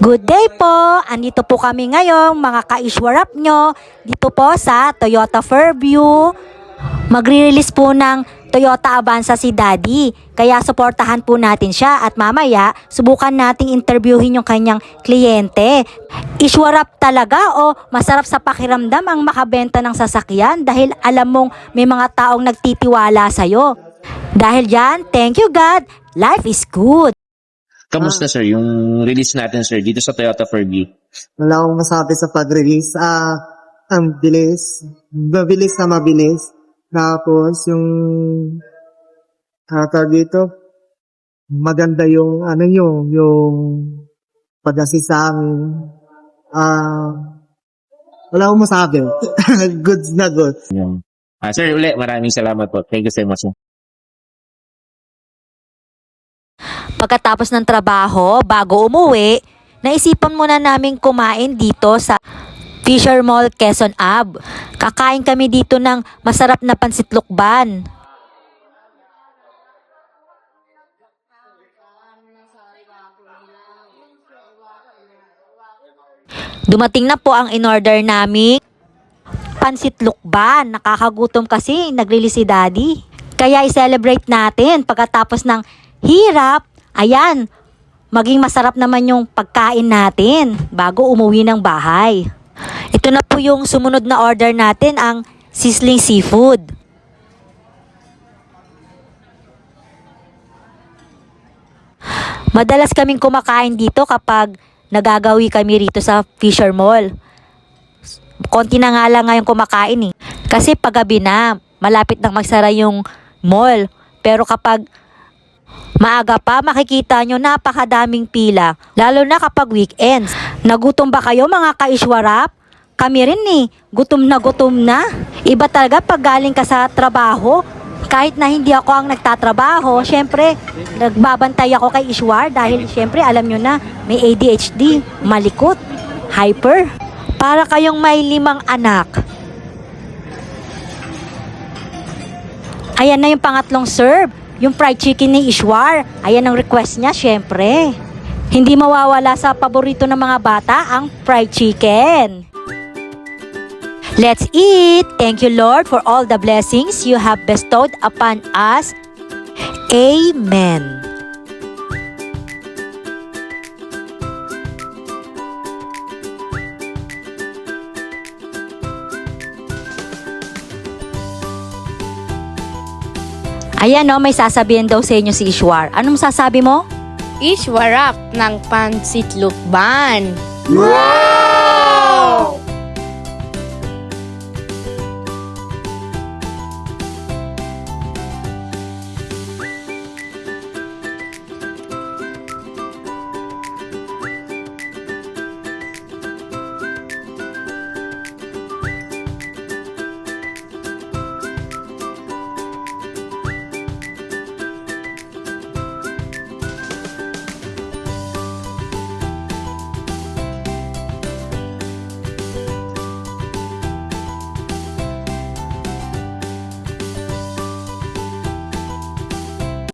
Good day po! Andito po kami ngayong mga ka-ishwarap nyo dito po sa Toyota Fairview. Magre-release po ng Toyota Avanza si Daddy. Kaya suportahan po natin siya at mamaya subukan nating interviewin yung kanyang kliyente. Ishwarap talaga o masarap sa pakiramdam ang makabenta ng sasakyan dahil alam mong may mga taong nagtitiwala sa'yo. Dahil dyan, thank you God, life is good. Kamusta sir yung release natin sir dito sa Toyota Fairview? Wala akong masabi sa pag-release. Ang bilis. Mabilis na mabilis. Tapos yung tawag dito, maganda yung yung pag-assist sa amin. Wala akong masabi. Goods na goods. Sir, uli, maraming salamat po. Thank you so much. Sir. Pagkatapos ng trabaho, bago umuwi, naisipan muna naming kumain dito sa Fisher Mall, Quezon Ave. Kakain kami dito ng masarap na pansit lukban. Dumating na po ang in-order naming pansit lukban. Nakakagutom kasi, nag-release si Daddy. Kaya i-celebrate natin pagkatapos ng hirap. Ayan, maging masarap naman yung pagkain natin bago umuwi ng bahay. Ito na po yung sumunod na order natin, ang sizzling seafood. Madalas kaming kumakain dito kapag nagagawi kami rito sa Fisher Mall. Konti na nga lang ngayong kumakain eh. Kasi paggabi na, malapit nang magsara yung mall. Pero kapag maaga pa, makikita nyo napakadaming pila, lalo na kapag weekends. Nagutom ba kayo mga ka-ishwarap? Kami rin eh, gutom na gutom na. Iba talaga pag galing ka sa trabaho. Kahit na hindi ako ang nagtatrabaho, syempre, nagbabantay ako kay Ishwar dahil syempre alam nyo na, may ADHD, malikot, hyper. Para kayong may 5 anak. Ayan na yung pangatlong serve. Yung fried chicken ni Ishwar, ayan ang request niya, syempre. Hindi mawawala sa paborito ng mga bata ang fried chicken. Let's eat! Thank you Lord for all the blessings you have bestowed upon us. Amen. Ayan o, may sasabihin daw sa inyo si Ishwar. Anong sasabi mo? Ishwarap ng pansit lukban. Wow!